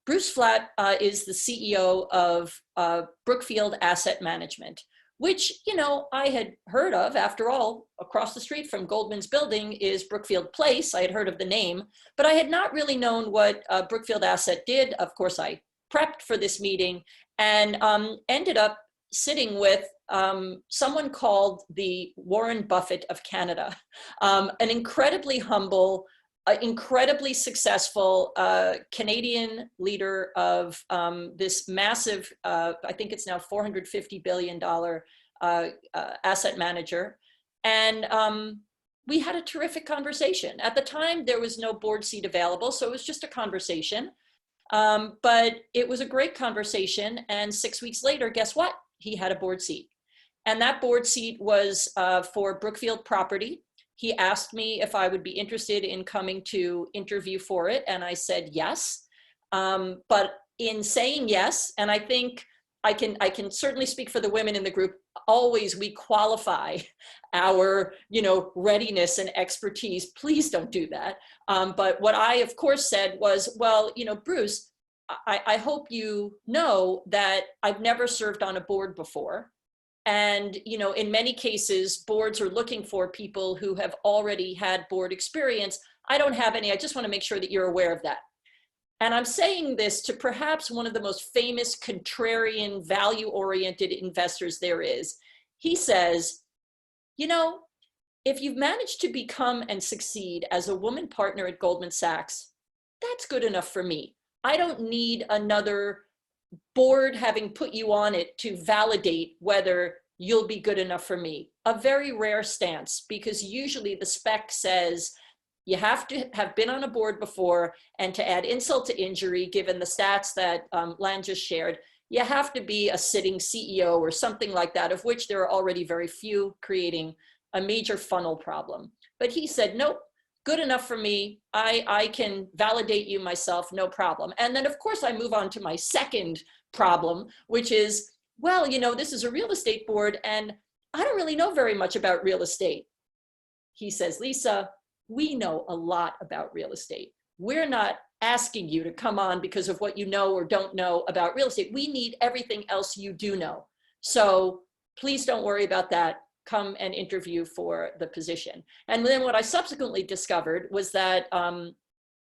Bruce Flatt is the CEO of Brookfield Asset Management, which, you know, I had heard of. After all, across the street from Goldman's building is Brookfield Place. I had heard of the name, but I had not really known what Brookfield Asset did. Of course, I prepped for this meeting and ended up sitting with someone called the Warren Buffett of Canada, an incredibly humble, incredibly successful Canadian leader of this massive, I think it's now $450 billion asset manager. And we had a terrific conversation. At the time, there was no board seat available, so it was just a conversation. But it was a great conversation. And 6 weeks later, guess what? He had a board seat. And that board seat was for Brookfield Property. He asked me if I would be interested in coming to interview for it, and I said yes. But in saying yes, and I think I can certainly speak for the women in the group, always we qualify our, you know, readiness and expertise. Please don't do that. But what I, of course, said was, well, you know, Bruce, I hope you know that I've never served on a board before. And, you know, in many cases, boards are looking for people who have already had board experience. I don't have any. I just want to make sure that you're aware of that. And I'm saying this to perhaps one of the most famous contrarian, value-oriented investors there is. He says, you know, if you've managed to become and succeed as a woman partner at Goldman Sachs, that's good enough for me. I don't need another board having put you on it to validate whether you'll be good enough for me. A very rare stance, because usually the spec says you have to have been on a board before, and to add insult to injury, given the stats that Lan just shared, you have to be a sitting CEO or something like that, of which there are already very few, creating a major funnel problem. But he said, nope, good enough for me. I can validate you myself, no problem. And then, of course, I move on to my second problem, which is, well, you know, this is a real estate board, and I don't really know very much about real estate. He says, Lisa, we know a lot about real estate. We're not asking you to come on because of what you know or don't know about real estate. We need everything else you do know. So please don't worry about that. Come and interview for the position. And then what I subsequently discovered was that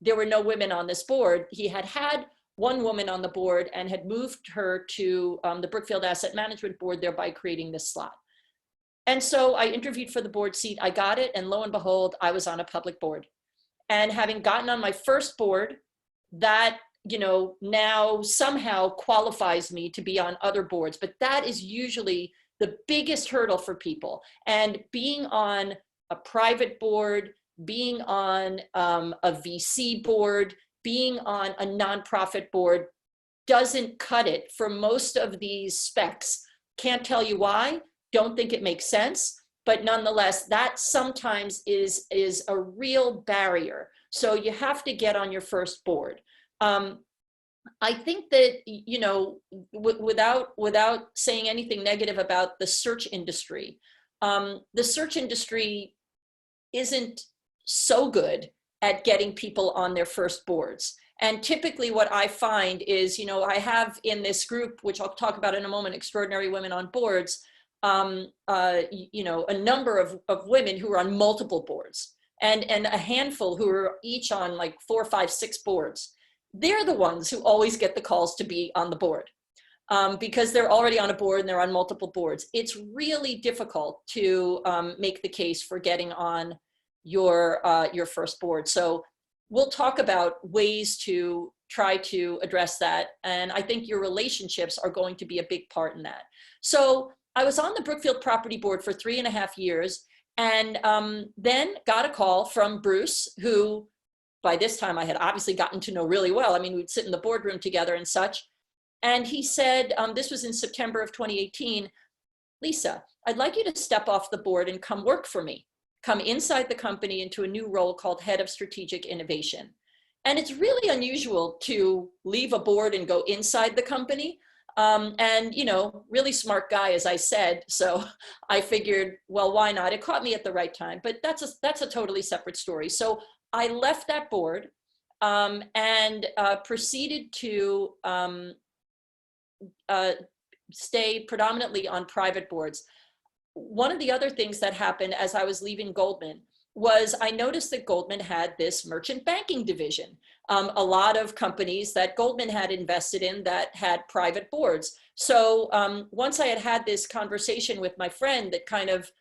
there were no women on this board. He had had one woman on the board and had moved her to the Brookfield Asset Management Board, thereby creating this slot. And so I interviewed for the board seat, I got it, and lo and behold, I was on a public board. And having gotten on my first board, that, you know, now somehow qualifies me to be on other boards, but that is usually the biggest hurdle for people. And being on a private board, being on a VC board, being on a nonprofit board doesn't cut it for most of these specs. Can't tell you why, don't think it makes sense, but nonetheless, that sometimes is a real barrier. So you have to get on your first board. I think that, you know, without saying anything negative about the search industry, the search industry isn't so good at getting people on their first boards. And typically what I find is, you know, I have in this group, which I'll talk about in a moment, Extraordinary Women on Boards, you know, a number of women who are on multiple boards, and a handful who are each on like 4, 5, 6 boards. They're the ones who always get the calls to be on the board because they're already on a board and they're on multiple boards. It's really difficult to make the case for getting on your first board. So we'll talk about ways to try to address that. And I think your relationships are going to be a big part in that. So I was on the Brookfield Property Board for 3.5 years, and then got a call from Bruce, who by this time I had obviously gotten to know really well. I mean, we'd sit in the boardroom together and such. And he said, this was in September of 2018, Lisa, I'd like you to step off the board and come work for me. Come inside the company into a new role called Head of Strategic Innovation. And it's really unusual to leave a board and go inside the company. And, you know, really smart guy, as I said. So I figured, well, why not? It caught me at the right time, but that's a totally separate story. So I left that board. and proceeded to stay predominantly on private boards. One of the other things that happened as I was leaving Goldman was I noticed that Goldman had this merchant banking division. A lot of companies that Goldman had invested in that had private boards. So once I had had this conversation with my friend that kind of,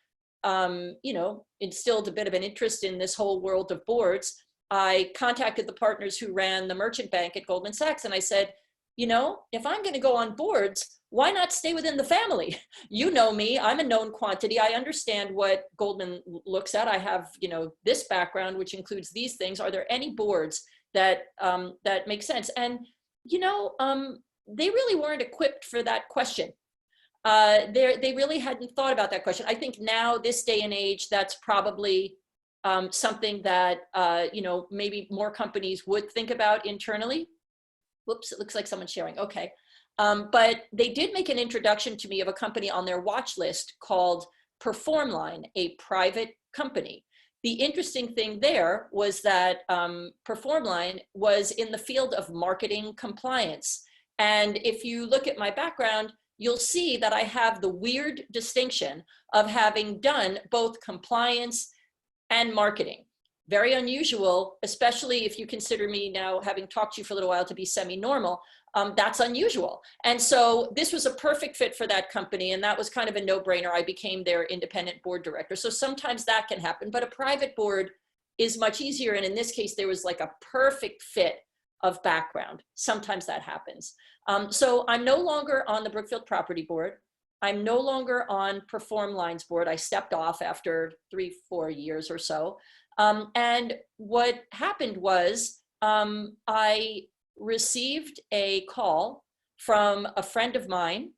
instilled a bit of an interest in this whole world of boards, I contacted the partners who ran the merchant bank at Goldman Sachs. And I said, if I'm going to go on boards, why not stay within the family? You know me, I'm a known quantity. I understand what Goldman looks at. I have, this background, which includes these things. Are there any boards that make sense? And, they really weren't equipped for that question. They really hadn't thought about that question. I think now, this day and age, that's probably something that, maybe more companies would think about internally. Whoops, it looks like someone's sharing. Okay. But they did make an introduction to me of a company on their watch list called Performline, a private company. The interesting thing there was that Performline was in the field of marketing compliance. And if you look at my background, you'll see that I have the weird distinction of having done both compliance and marketing. Very unusual, especially if you consider me now, having talked to you for a little while, to be semi-normal. That's unusual. And so this was a perfect fit for that company. And that was kind of a no-brainer. I became their independent board director. So sometimes that can happen, but a private board is much easier. And in this case, there was like a perfect fit of background. Sometimes that happens. So I'm no longer on the Brookfield Property Board. I'm no longer on Performline's board. I stepped off after 3-4 years or so. And what happened was I received a call from a friend of mine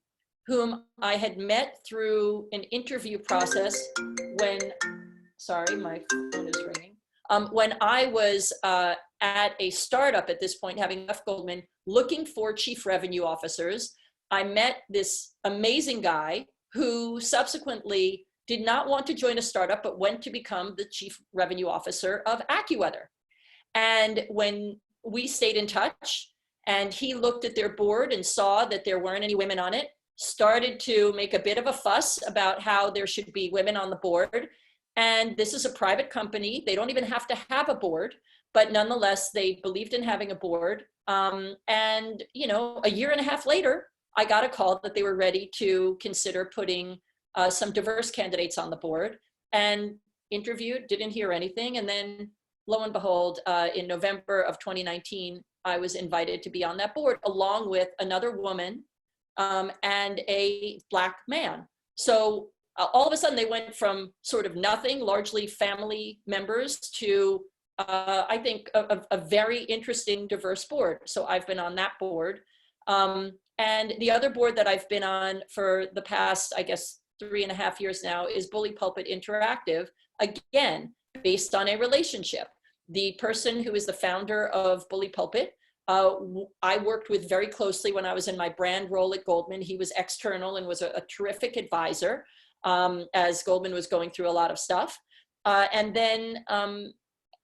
whom I had met through an interview process when, sorry, my phone is ringing, when I was at a startup at this point, having left Goldman, looking for chief revenue officers. I met this amazing guy who subsequently did not want to join a startup, but went to become the chief revenue officer of AccuWeather. And when we stayed in touch and he looked at their board and saw that there weren't any women on it, started to make a bit of a fuss about how there should be women on the board. And this is a private company. They don't even have to have a board, but nonetheless, they believed in having a board. And, a year and a half later, I got a call that they were ready to consider putting some diverse candidates on the board, and interviewed, didn't hear anything. And then lo and behold, in November of 2019, I was invited to be on that board along with another woman and a Black man. So all of a sudden they went from sort of nothing, largely family members, to I think a very interesting, diverse board. So I've been on that board. And the other board that I've been on for the past, I guess, 3.5 years now is Bully Pulpit Interactive, again, based on a relationship. The person who is the founder of Bully Pulpit, I worked with very closely when I was in my brand role at Goldman. He was external and was a terrific advisor as Goldman was going through a lot of stuff. And then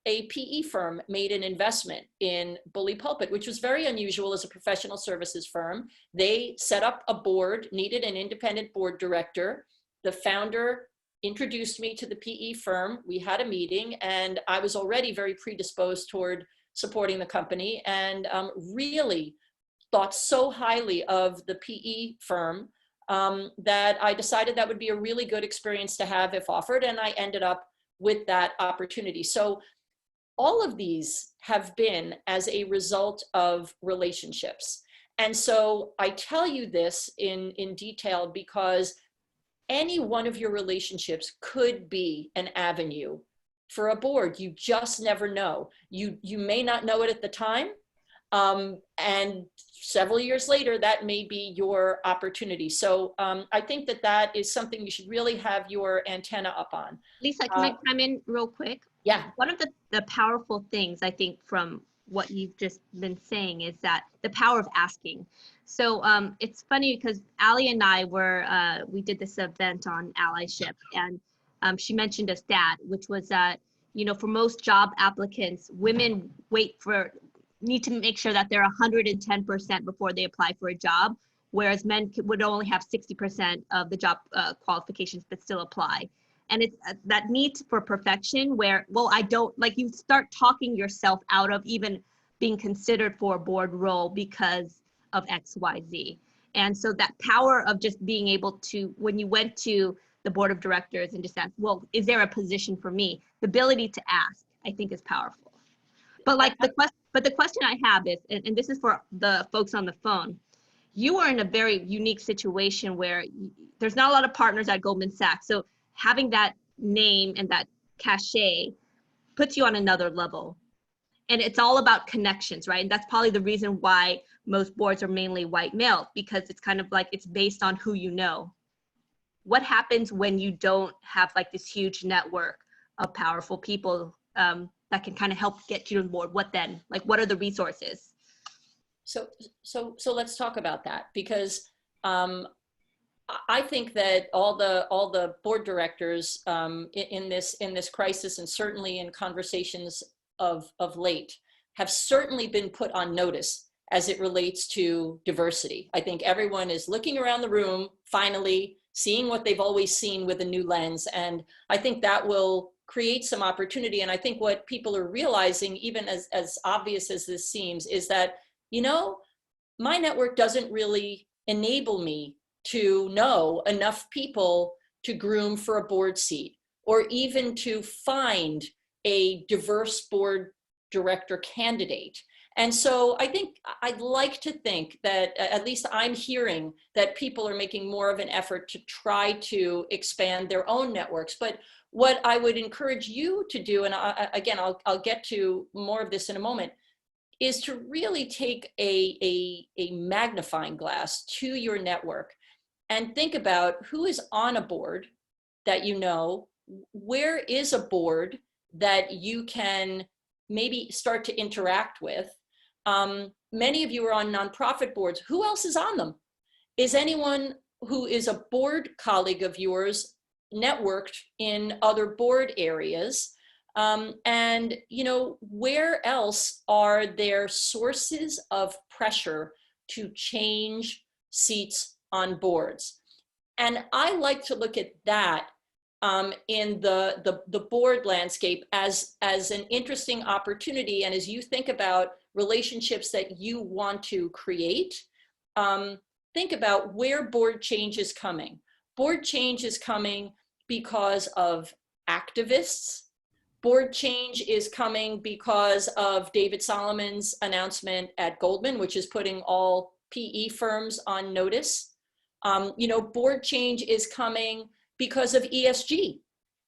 a PE firm made an investment in Bully Pulpit, which was very unusual as a professional services firm. They set up a board, needed an independent board director. The founder introduced me to the PE firm. We had a meeting, and I was already very predisposed toward supporting the company, and really thought so highly of the PE firm that I decided that would be a really good experience to have if offered, and I ended up with that opportunity. So all of these have been as a result of relationships. And so I tell you this in detail because any one of your relationships could be an avenue for a board. You just never know. You may not know it at the time. And several years later, that may be your opportunity. So I think that is something you should really have your antenna up on. Lisa, can I chime in real quick? Yeah. One of the powerful things I think from what you've just been saying is that the power of asking. So it's funny because Ali and I we did this event on allyship, and she mentioned a stat, which was that, for most job applicants, women wait for need to make sure that they're 110% before they apply for a job, whereas men would only have 60% of the job qualifications but still apply. And it's that need for perfection where, well, I don't, like, you start talking yourself out of even being considered for a board role because of X, Y, Z. And so that power of just being able to, when you went to the board of directors and just ask, well, is there a position for me? The ability to ask, I think, is powerful. But like the question I have is, and this is for the folks on the phone, you are in a very unique situation where there's not a lot of partners at Goldman Sachs. So having that name and that cachet puts you on another level. And it's all about connections, right? And that's probably the reason why most boards are mainly white male, because it's kind of like it's based on who you know. What happens when you don't have like this huge network of powerful people that can kind of help get you on board? What then? Like, what are the resources? So let's talk about that, because I think that all the board directors in this crisis, and certainly in conversations of late, have certainly been put on notice as it relates to diversity. I think everyone is looking around the room, finally seeing what they've always seen with a new lens, and I think that will create some opportunity. And I think what people are realizing, even as obvious as this seems, is that, you know, my network doesn't really enable me to know enough people to groom for a board seat, or even to find a diverse board director candidate. And so I think I'd like to think that, at least I'm hearing that people are making more of an effort to try to expand their own networks. But what I would encourage you to do, and again, I'll get to more of this in a moment, is to really take a magnifying glass to your network and think about who is on a board that you know, where is a board that you can maybe start to interact with. Many of you are on nonprofit boards. Who else is on them? Is anyone who is a board colleague of yours networked in other board areas? And, you know, where else are there sources of pressure to change seats on boards? And I like to look at that in the board landscape as an interesting opportunity. And as you think about relationships that you want to create, think about where board change is coming. Board change is coming because of activists. Board change is coming because of David Solomon's announcement at Goldman, which is putting all PE firms on notice. You know, board change is coming because of ESG,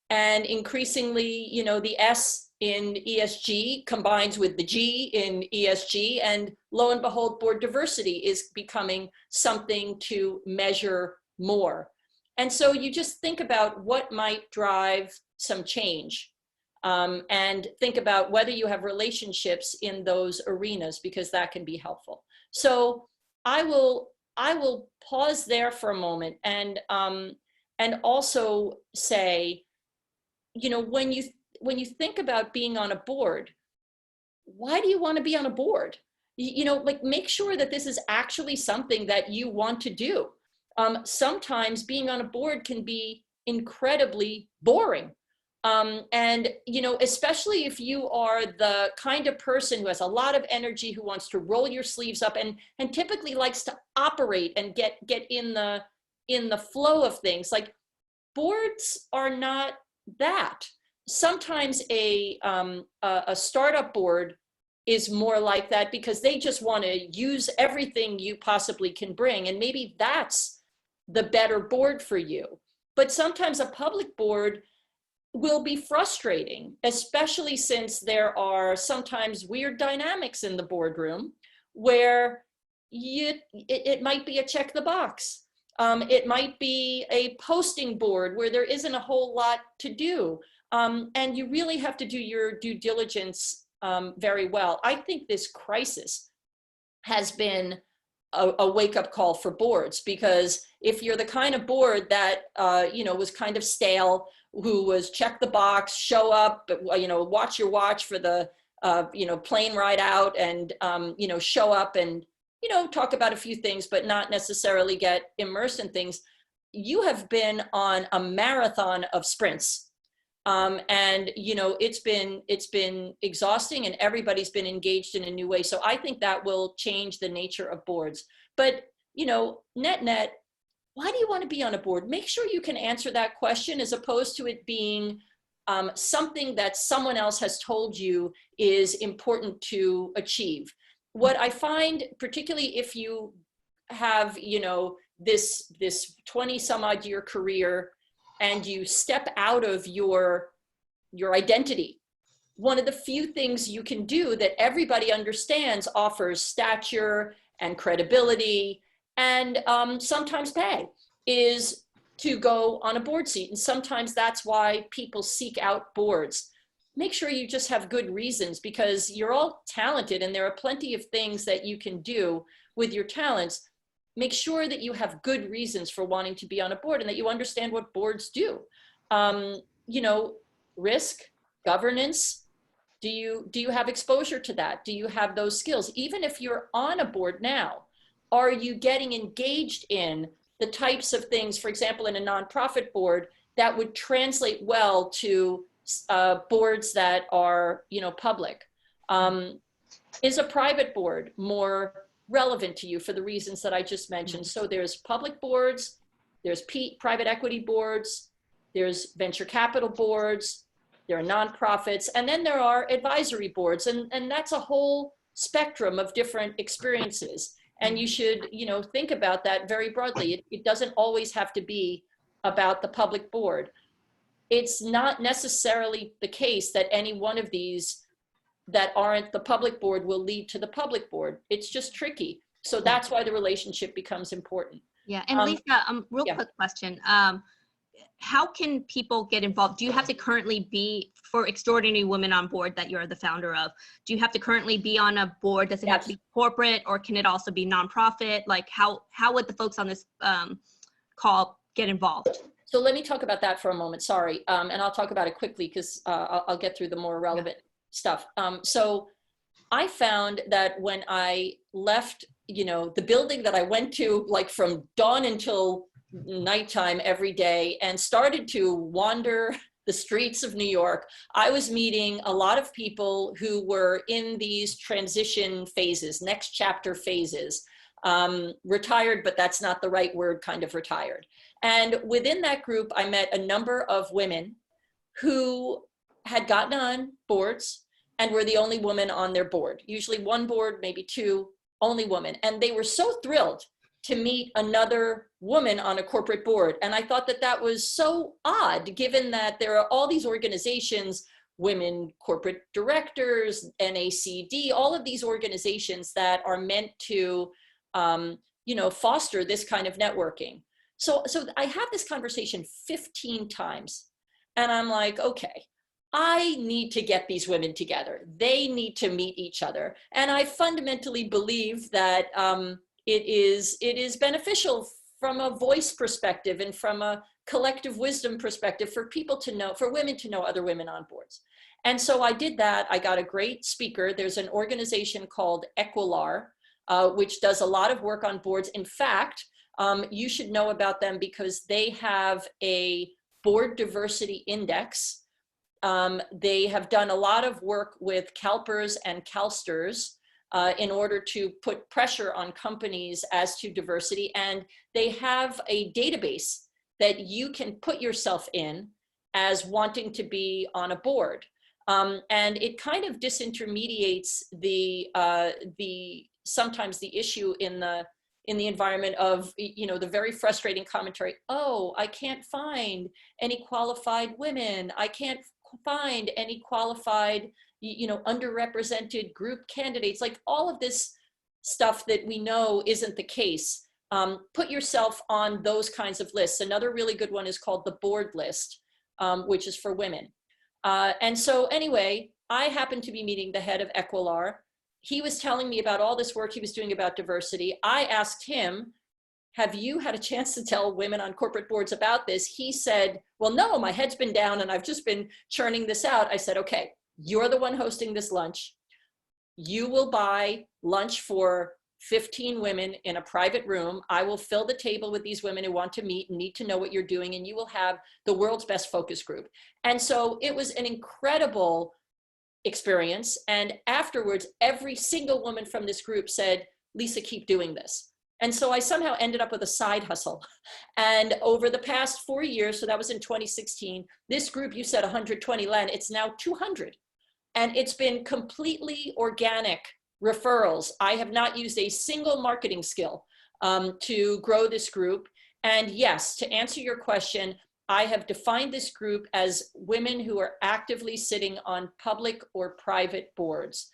and increasingly, you know, the S in ESG combines with the G in ESG, and lo and behold, board diversity is becoming something to measure more. And so you just think about what might drive some change, and think about whether you have relationships in those arenas, because that can be helpful. So I will pause there for a moment and also say, you know, when you think about being on a board, why do you want to be on a board? You know, like, make sure that this is actually something that you want to do. Sometimes being on a board can be incredibly boring. And, you know, especially if you are the kind of person who has a lot of energy, who wants to roll your sleeves up and typically likes to operate and get in the flow of things. Like, boards are not that. Sometimes a startup board is more like that, because they just want to use everything you possibly can bring, and maybe that's the better board for you. But sometimes a public board will be frustrating, especially since there are sometimes weird dynamics in the boardroom where it might be a check the box. It might be a posting board where there isn't a whole lot to do. And you really have to do your due diligence very well. I think this crisis has been a wake-up call for boards, because if you're the kind of board that you know, was kind of stale, who was check the box, show up, you know, watch your watch for the plane ride out and, show up and, talk about a few things, but not necessarily get immersed in things. You have been on a marathon of sprints. And it's been exhausting, and everybody's been engaged in a new way. So I think that will change the nature of boards. But net, why do you want to be on a board? Make sure you can answer that question, as opposed to it being something that someone else has told you is important to achieve. What I find, particularly if you have this 20 some odd year career, and you step out of your identity, one of the few things you can do that everybody understands offers stature and credibility and sometimes pay is to go on a board seat. And sometimes that's why people seek out boards. Make sure you just have good reasons, because you're all talented and there are plenty of things that you can do with your talents. Make sure that you have good reasons for wanting to be on a board, and that you understand what boards do. Risk, governance. Do you have exposure to that? Do you have those skills? Even if you're on a board now, are you getting engaged in the types of things, for example, in a nonprofit board, that would translate well to boards that are, public? Is a private board more relevant to you for the reasons that I just mentioned? So there's public boards, there's private equity boards, there's venture capital boards, there are nonprofits, and then there are advisory boards, and that's a whole spectrum of different experiences. And you should, think about that very broadly. It doesn't always have to be about the public board. It's not necessarily the case that any one of these that aren't the public board will lead to the public board. It's just tricky. So that's why the relationship becomes important. Yeah, and Lisa, quick question. How can people get involved? Do you have to currently be, for Extraordinary Women on Board that you're the founder of, do you have to currently be on a board? Does it have to be corporate, or can it also be nonprofit? Like how would the folks on this call get involved? So let me talk about that for a moment, sorry. And I'll talk about it quickly, because I'll get through the more relevant stuff. So I found that when I left, the building that I went to, like from dawn until nighttime every day, and started to wander the streets of New York, I was meeting a lot of people who were in these transition phases, next chapter phases, retired, but that's not the right word, kind of retired. And within that group, I met a number of women who had gotten on boards and were the only woman on their board, usually one board, maybe two, only woman. And they were so thrilled to meet another woman on a corporate board. And I thought that that was so odd, given that there are all these organizations, women corporate directors, NACD, all of these organizations that are meant to, foster this kind of networking. So I had this conversation 15 times, and I'm like, okay, I need to get these women together. They need to meet each other. And I fundamentally believe that it is beneficial from a voice perspective and from a collective wisdom perspective for people to know, for women to know other women on boards. And so I did that. I got a great speaker. There's an organization called Equilar, which does a lot of work on boards. In fact, you should know about them because they have a board diversity index. They have done a lot of work with CalPERS and CalSTRS in order to put pressure on companies as to diversity. And they have a database that you can put yourself in as wanting to be on a board. And it kind of disintermediates sometimes the issue in the environment of, the very frustrating commentary, oh, I can't find any qualified women. I can't find any qualified, underrepresented group candidates, like all of this stuff that we know isn't the case. Put yourself on those kinds of lists. Another really good one is called the board list, which is for women. And so anyway, I happened to be meeting the head of Equilar. He was telling me about all this work he was doing about diversity. I asked him, have you had a chance to tell women on corporate boards about this? He said, well, no, my head's been down and I've just been churning this out. I said, okay, you're the one hosting this lunch. You will buy lunch for 15 women in a private room. I will fill the table with these women who want to meet and need to know what you're doing, and you will have the world's best focus group. And so it was an incredible experience. And afterwards, every single woman from this group said, Lisa, keep doing this. And so I somehow ended up with a side hustle. And over the past 4 years, so that was in 2016, this group, you said 120, Len, it's now 200. And it's been completely organic referrals. I have not used a single marketing skill to grow this group. And yes, to answer your question, I have defined this group as women who are actively sitting on public or private boards.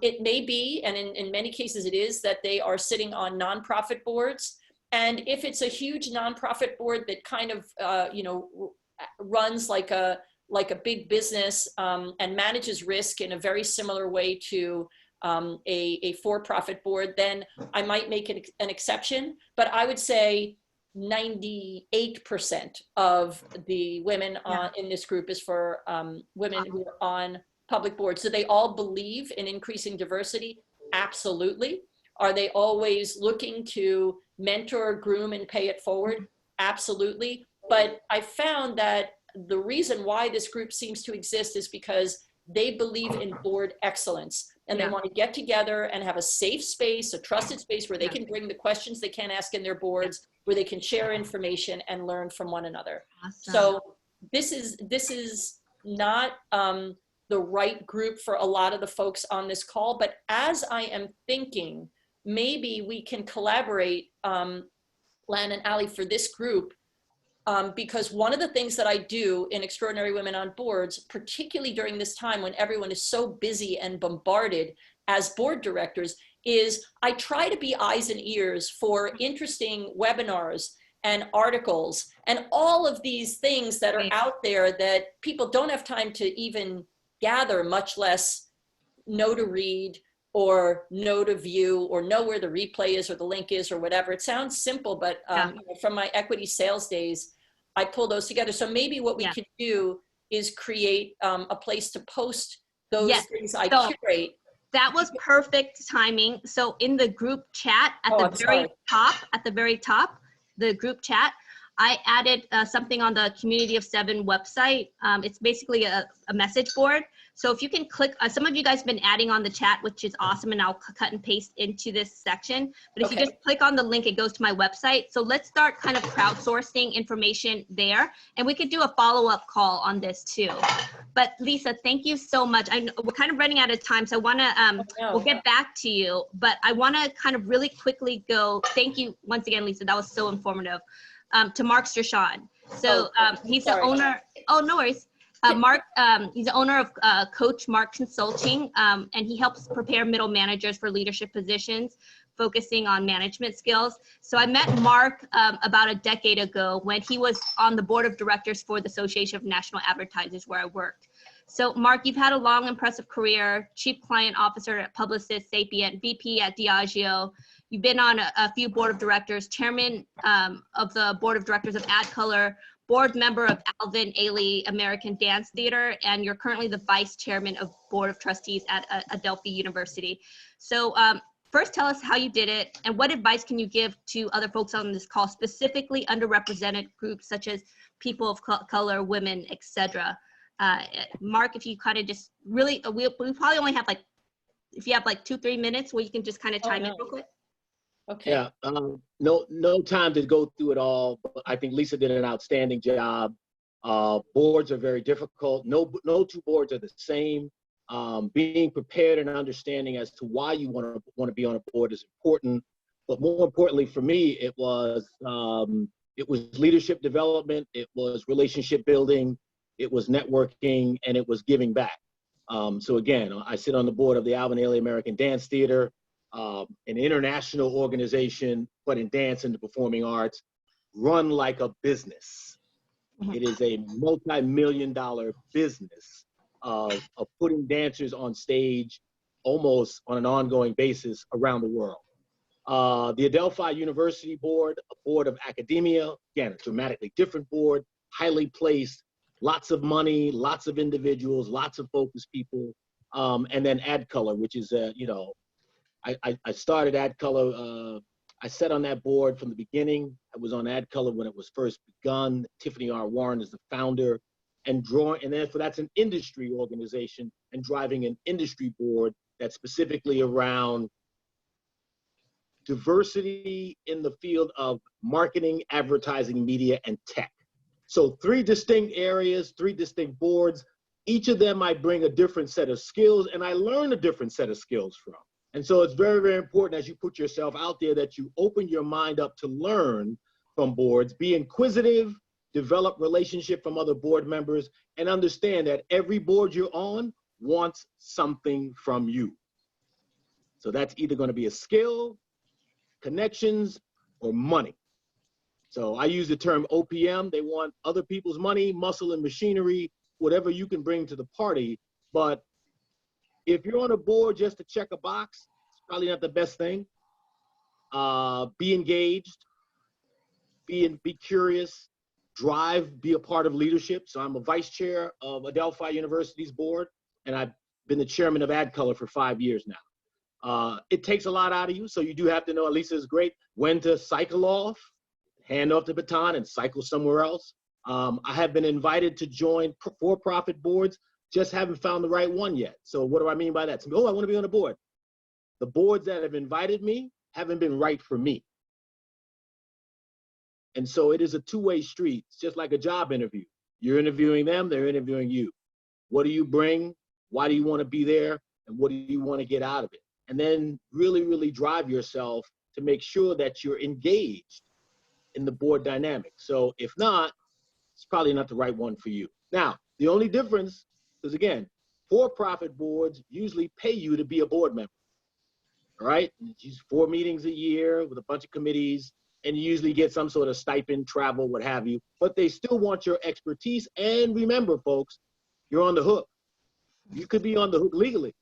It may be, and in many cases it is, that they are sitting on nonprofit boards. And if it's a huge nonprofit board that kind of, runs like a big business and manages risk in a very similar way to a for-profit board, then I might make an exception. But I would say 98% of the women in this group is for women who are on public boards. Do they all believe in increasing diversity? Absolutely. Are they always looking to mentor, groom, and pay it forward? Absolutely. But I found that the reason why this group seems to exist is because they believe in board excellence, and they want to get together and have a safe space, a trusted space where they can bring the questions they can't ask in their boards, where they can share information and learn from one another. Awesome. So this is not the right group for a lot of the folks on this call, but as I am thinking, maybe we can collaborate, Lan and Ali, for this group. Because one of the things that I do in Extraordinary Women on Boards, particularly during this time when everyone is so busy and bombarded as board directors, is I try to be eyes and ears for interesting webinars and articles and all of these things that are out there that people don't have time to even gather, much less know to read or know to view or know where the replay is or the link is or whatever. It sounds simple, but from my equity sales days, I pull those together. So maybe what we could do is create a place to post those things I curate. That was perfect timing. So in the group chat at the very top, the group chat, I added something on the Community of Seven website. It's basically a message board. So if you can click, some of you guys have been adding on the chat, which is awesome, and I'll cut and paste into this section. But if you just click on the link, it goes to my website. So let's start kind of crowdsourcing information there, and we could do a follow-up call on this too. But Lisa, thank you so much. I know we're kind of running out of time, so I want to, we'll get back to you, but I want to kind of really quickly go, thank you once again, Lisa, that was so informative. To Mark Strachan. So he's the owner, no worries. Mark, he's the owner of Coach Mark Consulting, and he helps prepare middle managers for leadership positions, focusing on management skills. So I met Mark about a decade ago when he was on the board of directors for the Association of National Advertisers, where I worked. So Mark, you've had a long, impressive career, Chief Client Officer at Publicis Sapient, VP at Diageo. You've been on a few board of directors, chairman of the board of directors of AdColor, board member of Alvin Ailey American Dance Theater, and you're currently the vice chairman of board of trustees at Adelphi University. So first tell us how you did it, and what advice can you give to other folks on this call, specifically underrepresented groups such as people of color, women, etc. Mark, if you kind of just really, we probably only have like, if you have like 2-3 minutes where you can just kind of chime in real quick. Okay. Yeah, no time to go through it all. But I think Lisa did an outstanding job. Boards are very difficult. No two boards are the same. Being prepared and understanding as to why you want to be on a board is important. But more importantly for me, it was leadership development. It was relationship building. It was networking, and it was giving back. So again, I sit on the board of the Alvin Ailey American Dance Theater, an international organization, but in dance and the performing arts, run like a business. It is a multi-million-dollar business of putting dancers on stage almost on an ongoing basis around the world. The Adelphi University board, a board of academia, again, a dramatically different board, highly placed, lots of money, lots of individuals, lots of focused people, and then AdColor, which is, I started AdColor. I sat on that board from the beginning. I was on AdColor when it was first begun. Tiffany R. Warren is the founder, and that's an industry organization and driving an industry board that's specifically around diversity in the field of marketing, advertising, media, and tech. So 3 distinct areas, 3 distinct boards. Each of them I bring a different set of skills, and I learn a different set of skills from. And so it's very, very important as you put yourself out there that you open your mind up to learn from boards, be inquisitive, develop relationship from other board members, and understand that every board you're on wants something from you. So that's either going to be a skill, connections, or money. So I use the term OPM. They want other people's money, muscle, and machinery, whatever you can bring to the party. But if you're on a board just to check a box, it's probably not the best thing. Be engaged, be curious, drive, be a part of leadership. So I'm a vice chair of Adelphi University's board, and I've been the chairman of AdColor for 5 years now. It takes a lot out of you, so you do have to know, Lisa is great, when to cycle off, hand off the baton, and cycle somewhere else. I have been invited to join for-profit boards, just haven't found the right one yet. So what do I mean by that? So, I want to be on a board. The boards that have invited me haven't been right for me. And so it is a two-way street. It's just like a job interview. You're interviewing them, they're interviewing you. What do you bring? Why do you want to be there? And what do you want to get out of it? And then really, really drive yourself to make sure that you're engaged in the board dynamic. So if not, it's probably not the right one for you. Now, the only difference is, again, for-profit boards usually pay you to be a board member, all right? It's 4 meetings a year with a bunch of committees, and you usually get some sort of stipend, travel, what have you, but they still want your expertise. And remember, folks, you're on the hook. You could be on the hook legally,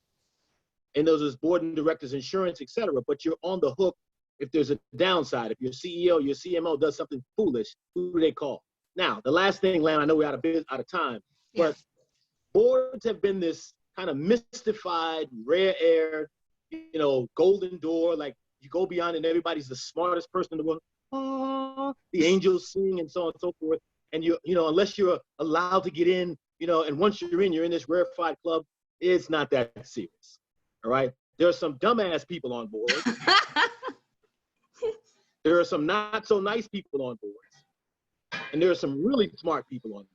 and those is board and directors, insurance, et cetera, but you're on the hook if there's a downside. If your CEO, your CMO does something foolish, who do they call? Now, the last thing, Lam, I know we're out of time, but boards have been this kind of mystified, rare air, golden door, like you go beyond and everybody's the smartest person in the world. Oh, the angels sing and so on and so forth. And unless you're allowed to get in, and once you're in this rarefied club, it's not that serious. All right. There are some dumbass people on board. There are some not so nice people on boards. And there are some really smart people on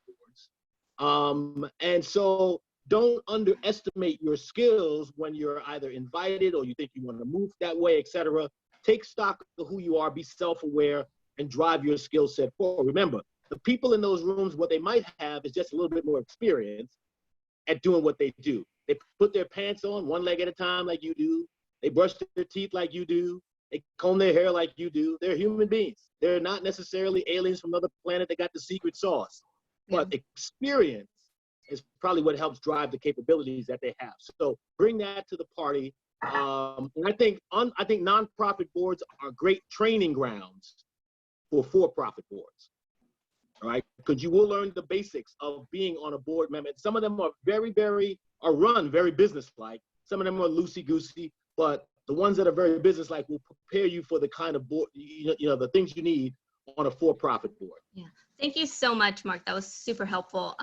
boards. And so don't underestimate your skills when you're either invited or you think you want to move that way, et cetera. Take stock of who you are, be self-aware, and drive your skill set forward. Remember, the people in those rooms, what they might have is just a little bit more experience at doing what they do. They put their pants on one leg at a time like you do. They brush their teeth like you do. They comb their hair like you do. They're human beings. They're not necessarily aliens from another planet that got the secret sauce. But experience is probably what helps drive the capabilities that they have. So bring that to the party. And I think nonprofit boards are great training grounds for-profit boards. All right, because you will learn the basics of being on a board member. Some of them are run very businesslike. Some of them are loosey-goosey, but the ones that are very businesslike will prepare you for the kind of board, the things you need on a for-profit board. Yeah, thank you so much, Mark. That was super helpful.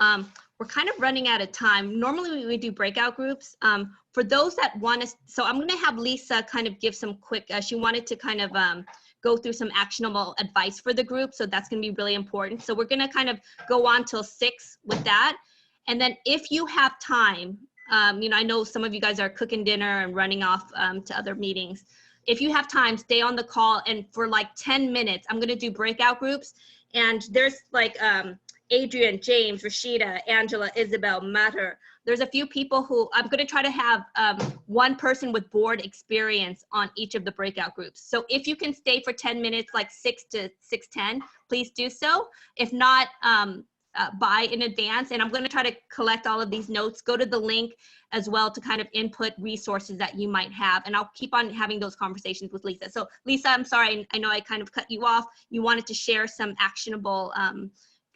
We're kind of running out of time. Normally we do breakout groups. For those that want to, so I'm going to have Lisa kind of give some quick, she wanted to kind of go through some actionable advice for the group. So that's going to be really important. So we're going to kind of go on till 6 with that. And then if you have time, I know some of you guys are cooking dinner and running off to other meetings. If you have time, stay on the call, and for like 10 minutes, I'm going to do breakout groups. And there's like Adrian, James, Rashida, Angela, Isabel, Matter. There's a few people who I'm going to try to have one person with board experience on each of the breakout groups. So if you can stay for 10 minutes, like 6 to 6:10, please do so. If not, buy in advance. And I'm going to try to collect all of these notes, go to the link as well to kind of input resources that you might have. And I'll keep on having those conversations with Lisa. So Lisa, I'm sorry, I know I kind of cut you off. You wanted to share some actionable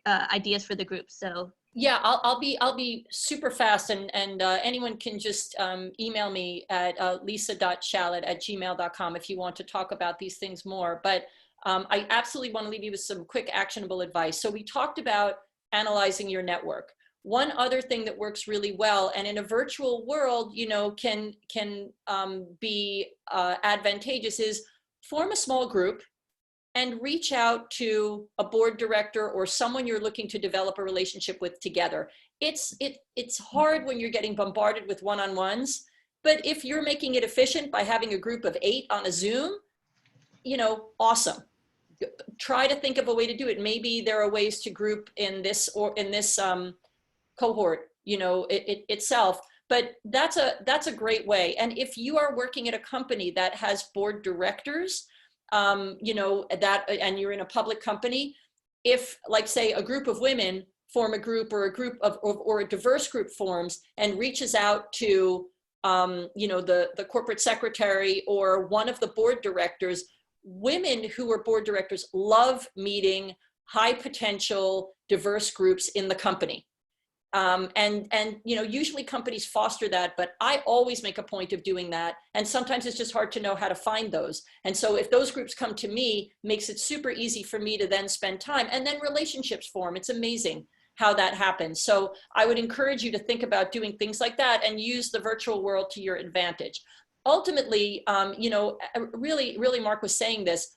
ideas for the group. So Yeah, I'll be super fast, and anyone can just email me at lisa.shallet@gmail.com if you want to talk about these things more. But I absolutely want to leave you with some quick actionable advice. So we talked about analyzing your network. One other thing that works really well, and in a virtual world, can be advantageous, is form a small group and reach out to a board director or someone you're looking to develop a relationship with together. It's hard when you're getting bombarded with one-on-ones, but if you're making it efficient by having a group of 8 on a Zoom, awesome. Try to think of a way to do it. Maybe there are ways to group in this cohort, itself. But that's a great way. And if you are working at a company that has board directors, and you're in a public company, if, like, say, a group of women form a group, or a group of, or a diverse group forms and reaches out to, the corporate secretary or one of the board directors, women who are board directors love meeting high potential diverse groups in the company. Usually companies foster that, but I always make a point of doing that. And sometimes it's just hard to know how to find those. And so if those groups come to me, makes it super easy for me to then spend time, and then relationships form. It's amazing how that happens. So I would encourage you to think about doing things like that and use the virtual world to your advantage. Ultimately, really Mark was saying this,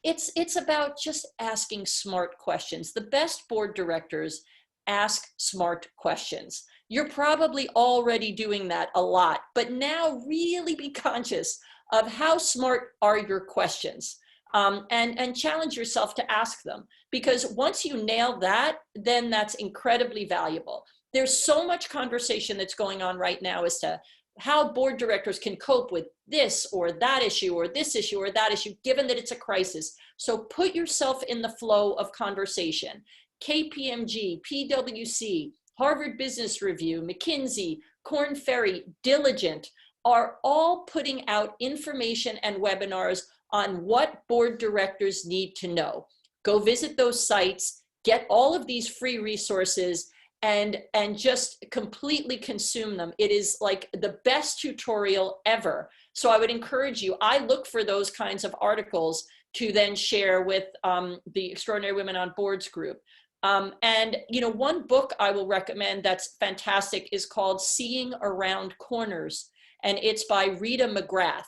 it's about just asking smart questions. The best board directors ask smart questions. You're probably already doing that a lot, but now really be conscious of how smart are your questions, and challenge yourself to ask them, because once you nail that, then that's incredibly valuable. There's so much conversation that's going on right now as to how board directors can cope with this or that issue or this issue or that issue, given that it's a crisis. So put yourself in the flow of conversation. KPMG, PwC, Harvard Business Review, McKinsey, Korn Ferry, Diligent are all putting out information and webinars on what board directors need to know. Go visit those sites, get all of these free resources, and just completely consume them. It is like the best tutorial ever. So I would encourage you, I look for those kinds of articles to then share with the Extraordinary Women on Boards group. One book I will recommend that's fantastic is called Seeing Around Corners, and it's by Rita McGrath.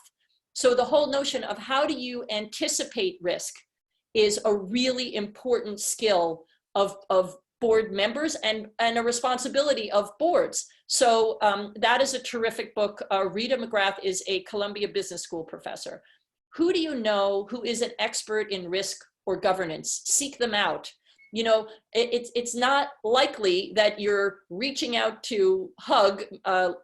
So the whole notion of how do you anticipate risk is a really important skill of board members, and a responsibility of boards. So that is a terrific book. Rita McGrath is a Columbia Business School professor. Who do you know who is an expert in risk or governance? Seek them out. It's not likely that you're reaching out to hug,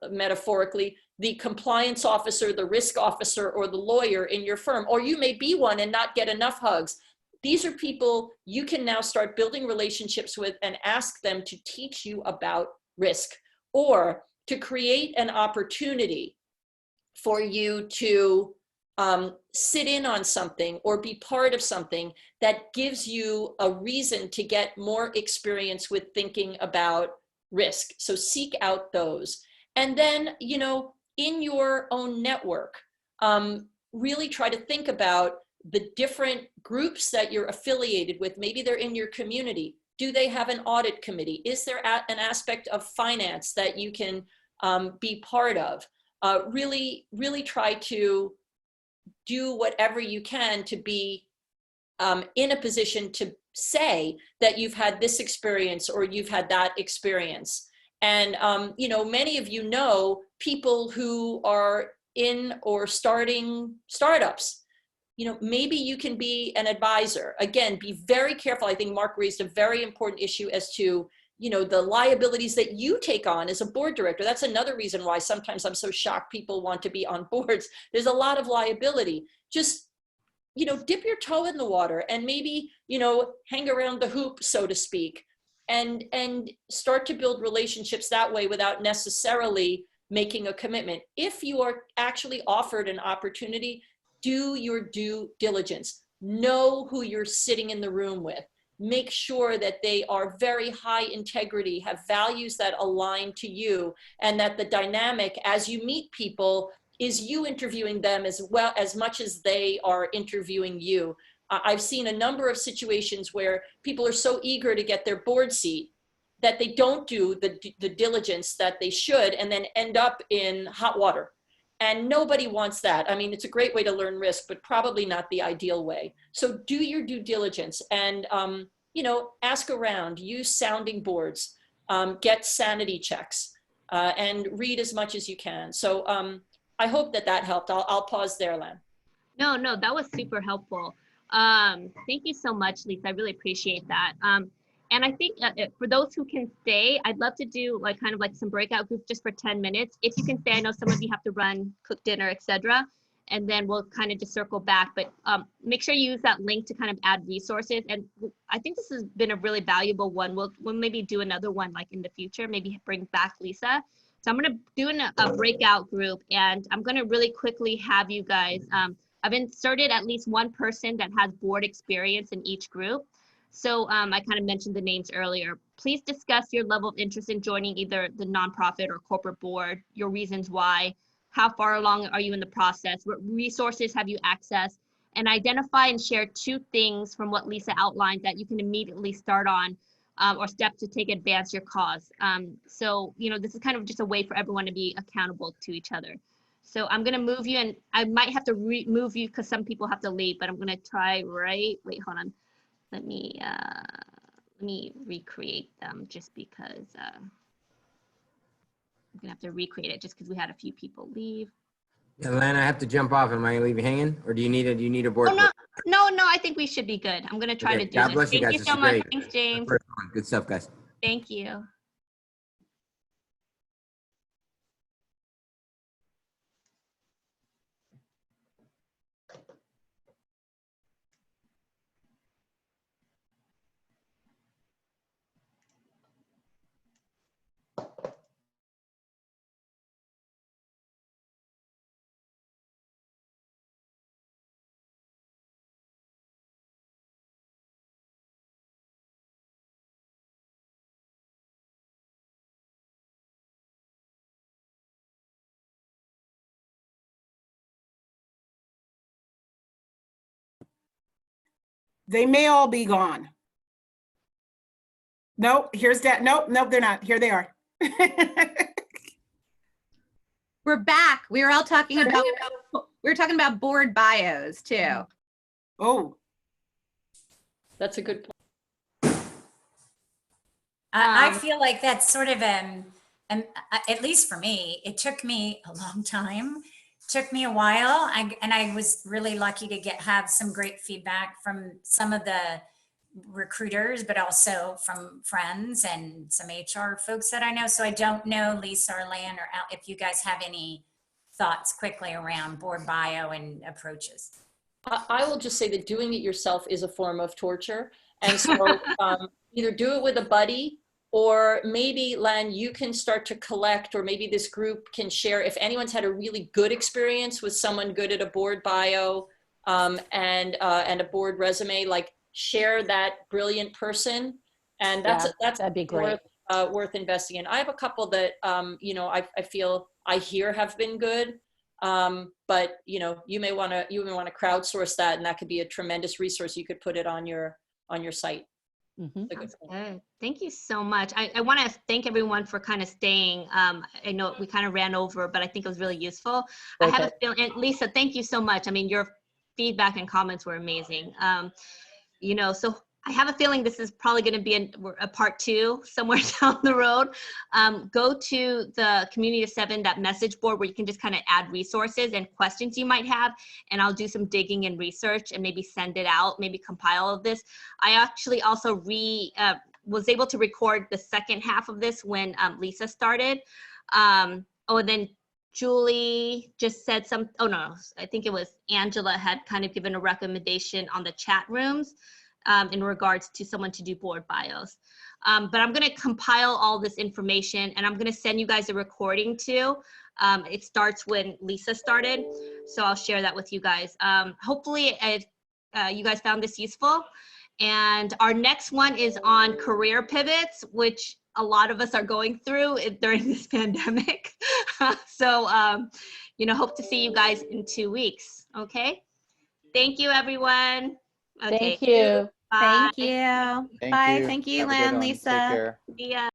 metaphorically, the compliance officer, the risk officer, or the lawyer in your firm, or you may be one and not get enough hugs. These are people you can now start building relationships with and ask them to teach you about risk, or to create an opportunity for you to sit in on something or be part of something that gives you a reason to get more experience with thinking about risk. So seek out those. And then, in your own network, really try to think about the different groups that you're affiliated with. Maybe they're in your community. Do they have an audit committee? Is there an aspect of finance that you can be part of? Really try to do whatever you can to be in a position to say that you've had this experience or you've had that experience. And, many of you know people who are in or starting startups. Maybe you can be an advisor. Again, be very careful. I think Mark raised a very important issue as to, the liabilities that you take on as a board director. That's another reason why sometimes I'm so shocked people want to be on boards. There's a lot of liability. Just, dip your toe in the water and maybe, hang around the hoop, so to speak, and start to build relationships that way without necessarily making a commitment. If you are actually offered an opportunity, do your due diligence. Know who you're sitting in the room with. make sure that they are very high integrity, have values that align to you, and that the dynamic as you meet people is you interviewing them as well as much as they are interviewing you. I've seen a number of situations where people are so eager to get their board seat that they don't do the diligence that they should, and then end up in hot water. And nobody wants that. I mean, it's a great way to learn risk, but probably not the ideal way. So do your due diligence and, you know, ask around, use sounding boards, get sanity checks, and read as much as you can. So I hope that that helped. I'll pause there, Len. No, that was super helpful. Thank you so much, Lisa. I really appreciate that. And I think for those who can stay, I'd love to do like kind of like some breakout groups just for 10 minutes. If you can stay, I know some of you have to run, cook dinner, etc. And then we'll kind of just circle back. But make sure you use that link to kind of add resources. And I think this has been a really valuable one. We'll maybe do another one like in the future, maybe bring back Lisa. So I'm going to do a breakout group, and I'm going to really quickly have you guys, I've inserted at least one person that has board experience in each group. So I kind of mentioned the names earlier. Please discuss your level of interest in joining either the nonprofit or corporate board, your reasons why, how far along are you in the process, what resources have you accessed, and identify and share 2 things from what Lisa outlined that you can immediately start on or steps to take advance your cause. So, you know, this is kind of just a way for everyone to be accountable to each other. So I'm going to move you, and I might have to move you because some people have to leave, but I'm going to try wait, hold on. Let me recreate them just because I'm gonna have to recreate it just because we had a few people leave. Yeah, Len, I have to jump off. Am I gonna leave you hanging, or do you need a board? Oh, no, I think we should be good. I'm gonna try to do God this. bless you Thank guys. you so This is much. great. Thanks, James. Good stuff, guys. Thank you. They may all be gone. Nope, here's that. Nope, they're not. Here they are. We're back. We were all talking about board bios too. Oh, That's a good point. I feel like that's sort of at least for me, it took me a long time. Took me a while. And I was really lucky to have some great feedback from some of the recruiters, but also from friends and some HR folks that I know. So I don't know, Lisa or Lan, or Al, if you guys have any thoughts quickly around board bio and approaches. I will just say that doing it yourself is a form of torture. And so either do it with a buddy, or maybe, Lan, you can start to collect, or maybe this group can share if anyone's had a really good experience with someone good at a board bio and a board resume, like share that brilliant person. And that'd be great. Worth investing in. I have a couple that, you know, I feel I hear have been good. But you know, you may want to crowdsource that, and that could be a tremendous resource. You could put it on your site. Mm-hmm. Good. Thank you so much. I want to thank everyone for kind of staying. I know we kind of ran over, but I think it was really useful. Okay. I have a feeling, and Lisa, thank you so much. I mean, your feedback and comments were amazing. You know, so I have a feeling this is probably going to be a part 2 somewhere down the road. Go to the Community of 7, that message board where you can just kind of add resources and questions you might have. And I'll do some digging and research and maybe send it out, maybe compile all of this. I actually also was able to record the second half of this when Lisa started. And then Julie just said I think it was Angela had kind of given a recommendation on the chat rooms. In regards to someone to do board bios. But I'm going to compile all this information, and I'm going to send you guys a recording too. It starts when Lisa started, so I'll share that with you guys. Hopefully you guys found this useful. And our next one is on career pivots, which a lot of us are going through during this pandemic. So, hope to see you guys in 2 weeks. Okay. Thank you, everyone. Okay. Thank you. Bye. Thank you. Thank Bye. you. Thank you, Have a good Lynn, one. Lisa. Take care. See ya.